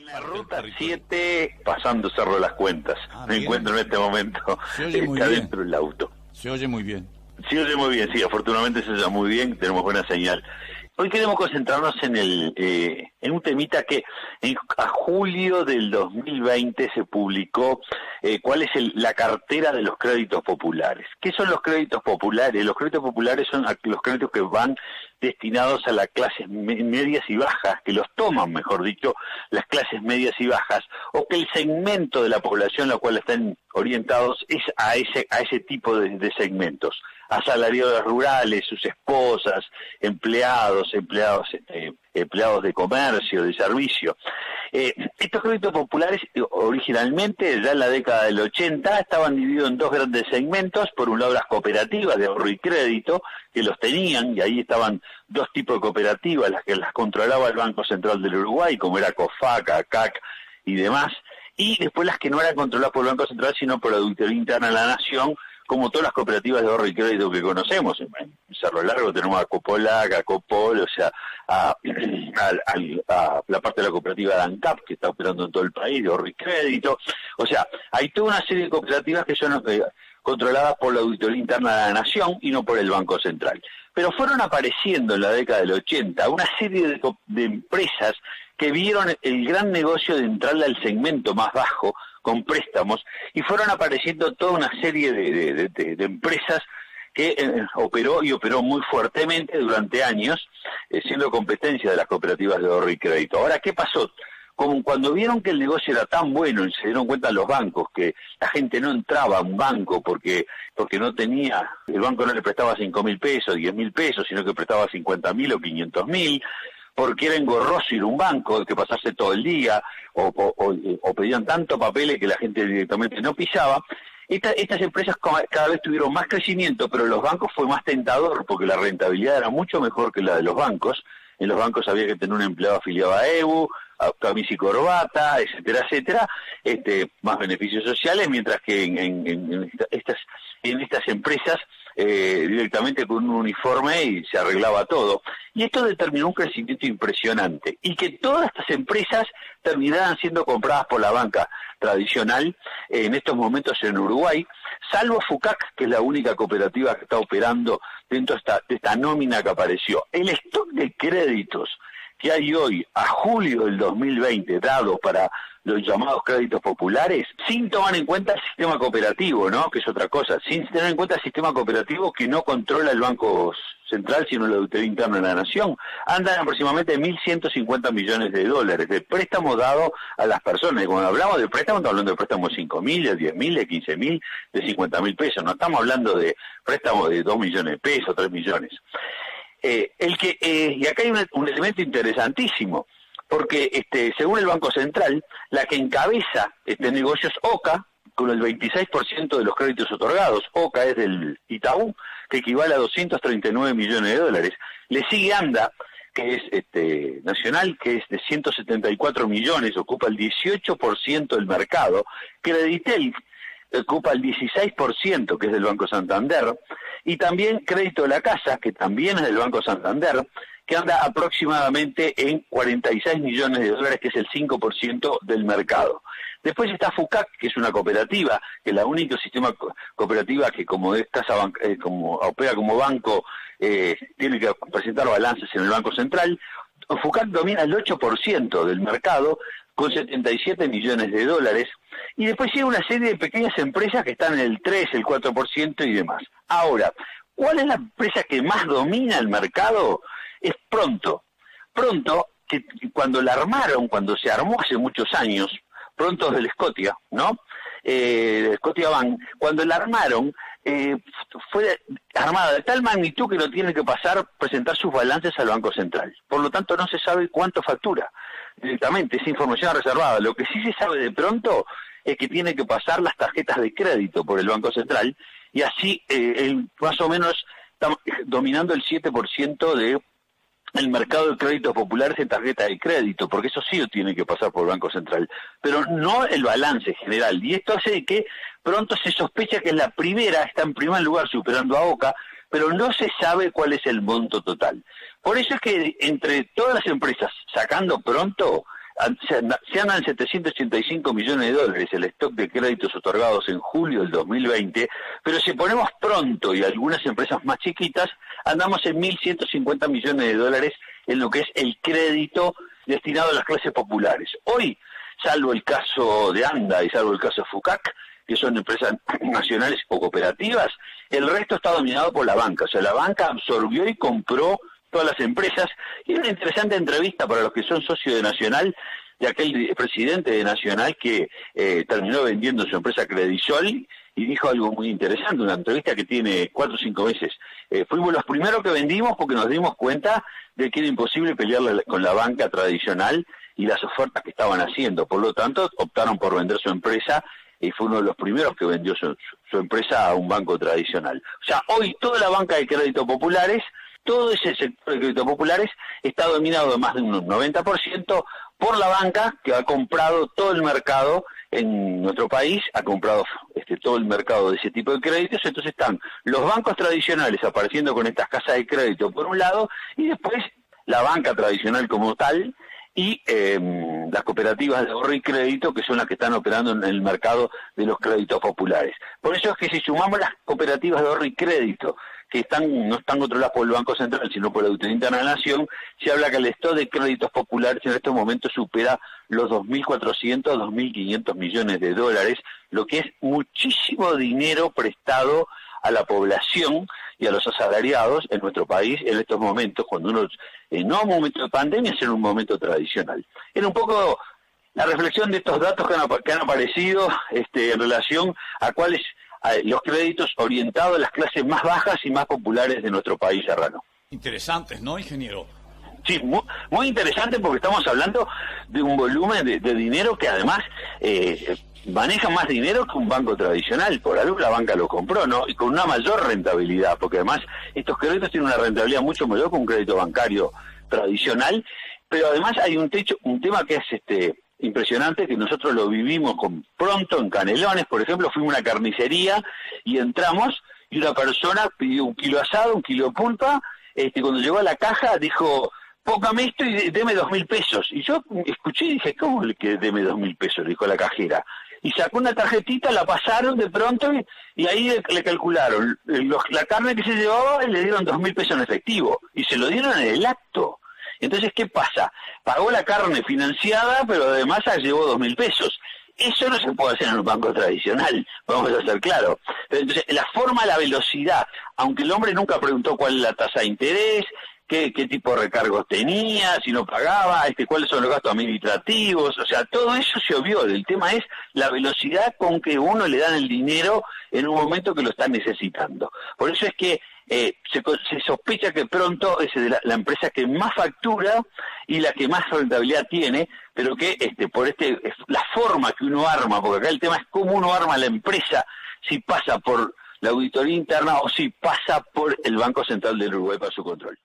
la ruta 7, pasando Cerro Las Cuentas. Me encuentro en este momento. Está dentro del auto. Se oye muy bien. Se oye muy bien, sí, afortunadamente se oye muy bien, tenemos buena señal. Hoy queremos concentrarnos en un temita que a julio del 2020 se publicó cuál es la cartera de los créditos populares. ¿Qué son los créditos populares? Los créditos populares son los créditos que van destinados a las clases medias y bajas, que los toman, mejor dicho, las clases medias y bajas, o que el segmento de la población a la cual están orientados es a ese tipo de segmentos. Asalariados rurales, sus esposas, empleados de comercio, de servicio. Estos créditos populares originalmente, ya en la década del 80, estaban divididos en dos grandes segmentos. Por un lado, las cooperativas de ahorro y crédito, que los tenían, y ahí estaban dos tipos de cooperativas, las que las controlaba el Banco Central del Uruguay, como era COFAC, ACAC y demás, y después las que no eran controladas por el Banco Central, sino por la Auditoría Interna de la Nación, como todas las cooperativas de ahorro y crédito que conocemos. En Cerro Largo tenemos a Copolac, a Copol, o sea, a la parte de la cooperativa de ANCAP, que está operando en todo el país, de ahorro y crédito. O sea, hay toda una serie de cooperativas que son controladas por la Auditoría Interna de la Nación y no por el Banco Central. Pero fueron apareciendo en la década del 80 una serie de empresas que vieron el gran negocio de entrarle al segmento más bajo con préstamos, y fueron apareciendo toda una serie de empresas que operó muy fuertemente durante años, siendo competencia de las cooperativas de ahorro y crédito. Ahora, ¿qué pasó? Como cuando vieron que el negocio era tan bueno y se dieron cuenta los bancos que la gente no entraba a un banco porque no tenía, el banco no le prestaba 5.000 pesos, 10.000 pesos, sino que prestaba 50.000 o 500.000, porque era engorroso ir a un banco, que pasarse todo el día, o pedían tanto papeles que la gente directamente no pisaba. Estas empresas cada vez tuvieron más crecimiento, pero los bancos fue más tentador, porque la rentabilidad era mucho mejor que la de los bancos. En los bancos había que tener un empleado afiliado a EBU, a camisa y corbata, etcétera, más beneficios sociales, mientras que en estas empresas directamente con un uniforme y se arreglaba todo. Y esto determinó un crecimiento impresionante, y que todas estas empresas terminaran siendo compradas por la banca tradicional en estos momentos en Uruguay, salvo FUCAC, que es la única cooperativa que está operando dentro de esta nómina que apareció. El stock de créditos que hay hoy, a julio del 2020, dado para los llamados créditos populares, sin tomar en cuenta el sistema cooperativo, ¿no?, que es otra cosa, sin tener en cuenta el sistema cooperativo que no controla el Banco Central, sino la Auditoría Interna de la Nación, andan aproximadamente 1.150 millones de dólares de préstamos dados a las personas. Y cuando hablamos de préstamos, estamos hablando de préstamos de 5.000, de 10.000, de 15.000, de 50.000 pesos, no estamos hablando de préstamos de 2 millones de pesos, 3 millones. Y acá hay un elemento interesantísimo, porque según el Banco Central, la que encabeza este negocio es OCA, con el 26% de los créditos otorgados. OCA es del Itaú, que equivale a 239 millones de dólares. Le sigue ANDA, que es nacional, que es de 174 millones, ocupa el 18% del mercado. Creditel ocupa el 16%, que es del Banco Santander, y también Crédito de la Casa, que también es del Banco Santander, que anda aproximadamente en 46 millones de dólares, que es el 5% del mercado. Después está FUCAC, que es una cooperativa, que es la única sistema cooperativa que como opera como banco, tiene que presentar balances en el Banco Central. FUCAC domina el 8% del mercado, con 77 millones de dólares, y después hay una serie de pequeñas empresas que están en el 3, el 4% y demás. Ahora, ¿cuál es la empresa que más domina el mercado? Es Pronto. Pronto, que cuando se armó hace muchos años, Pronto del Scotia, ¿no? Scotia Bank, cuando la armaron, fue armada de tal magnitud que no tiene que presentar sus balances al Banco Central. Por lo tanto, no se sabe cuánto factura directamente, esa información reservada. Lo que sí se sabe de Pronto es que tiene que pasar las tarjetas de crédito por el Banco Central, y así más o menos está dominando el 7% de el mercado de créditos populares en tarjeta de crédito, porque eso sí tiene que pasar por el Banco Central, pero no el balance general. Y esto hace que Pronto se sospecha que la primera está en primer lugar superando a OCA, pero no se sabe cuál es el monto total. Por eso es que entre todas las empresas, sacando Pronto, se andan 785 millones de dólares el stock de créditos otorgados en julio del 2020, pero si ponemos pronto y algunas empresas más chiquitas, andamos en 1.150 millones de dólares en lo que es el crédito destinado a las clases populares. Hoy, salvo el caso de ANDA y salvo el caso de FUCAC, que son empresas nacionales o cooperativas, el resto está dominado por la banca. O sea, la banca absorbió y compró todas las empresas. Y una interesante entrevista para los que son socios de Nacional, de aquel presidente de Nacional que terminó vendiendo su empresa Credisol y dijo algo muy interesante, una entrevista que tiene 4 o 5 meses. Fuimos los primeros que vendimos porque nos dimos cuenta de que era imposible pelear con la banca tradicional y las ofertas que estaban haciendo. Por lo tanto, optaron por vender su empresa y fue uno de los primeros que vendió su empresa a un banco tradicional. O sea, hoy toda la banca de crédito populares, todo ese sector de crédito populares está dominado de más de un 90% por la banca, que ha comprado todo el mercado en nuestro país, ha comprado todo el mercado de ese tipo de créditos. Entonces están los bancos tradicionales apareciendo con estas casas de crédito por un lado, y después la banca tradicional como tal, y las cooperativas de ahorro y crédito, que son las que están operando en el mercado de los créditos populares. Por eso es que si sumamos las cooperativas de ahorro y crédito, que no están controladas por el Banco Central, sino por la Auditoría Interna de la Nación, se habla que el stock de créditos populares en estos momentos supera los 2.400, 2.500 millones de dólares, lo que es muchísimo dinero prestado a la población y a los asalariados en nuestro país en estos momentos, cuando uno, no un momento de pandemia, sino un momento tradicional. Era un poco la reflexión de estos datos que han aparecido en relación a cuáles los créditos orientados a las clases más bajas y más populares de nuestro país, Serrano. Interesantes, ¿no, ingeniero? Sí, muy interesante, porque estamos hablando de un volumen de dinero que además maneja más dinero que un banco tradicional. Por algo la banca lo compró, ¿no? Y con una mayor rentabilidad, porque además estos créditos tienen una rentabilidad mucho mayor que un crédito bancario tradicional. Pero además hay un tema que es impresionante, que nosotros lo vivimos pronto en Canelones. Por ejemplo, fuimos a una carnicería y entramos y una persona pidió 1 kilo asado, 1 kilo de pulpa. Cuando llegó a la caja dijo: póngame esto y deme 2.000 pesos. Y yo escuché y dije: ¿cómo que deme 2.000 pesos? Le dijo la cajera. Y sacó una tarjetita, la pasaron de pronto y ahí le calcularon la carne que se llevaba y le dieron 2.000 pesos en efectivo. Y se lo dieron en el acto. Entonces, ¿qué pasa? Pagó la carne financiada, pero además llevó 2.000 pesos. Eso no se puede hacer en un banco tradicional, vamos a ser claros. Entonces, la forma, la velocidad, aunque el hombre nunca preguntó cuál es la tasa de interés, qué tipo de recargos tenía, si no pagaba, cuáles son los gastos administrativos, o sea, todo eso se obvió. El tema es la velocidad con que uno le dan el dinero en un momento que lo está necesitando. Por eso es que se sospecha que pronto es la empresa que más factura y la que más rentabilidad tiene, pero que por la forma que uno arma, porque acá el tema es cómo uno arma la empresa, si pasa por la auditoría interna o si pasa por el Banco Central del Uruguay para su control.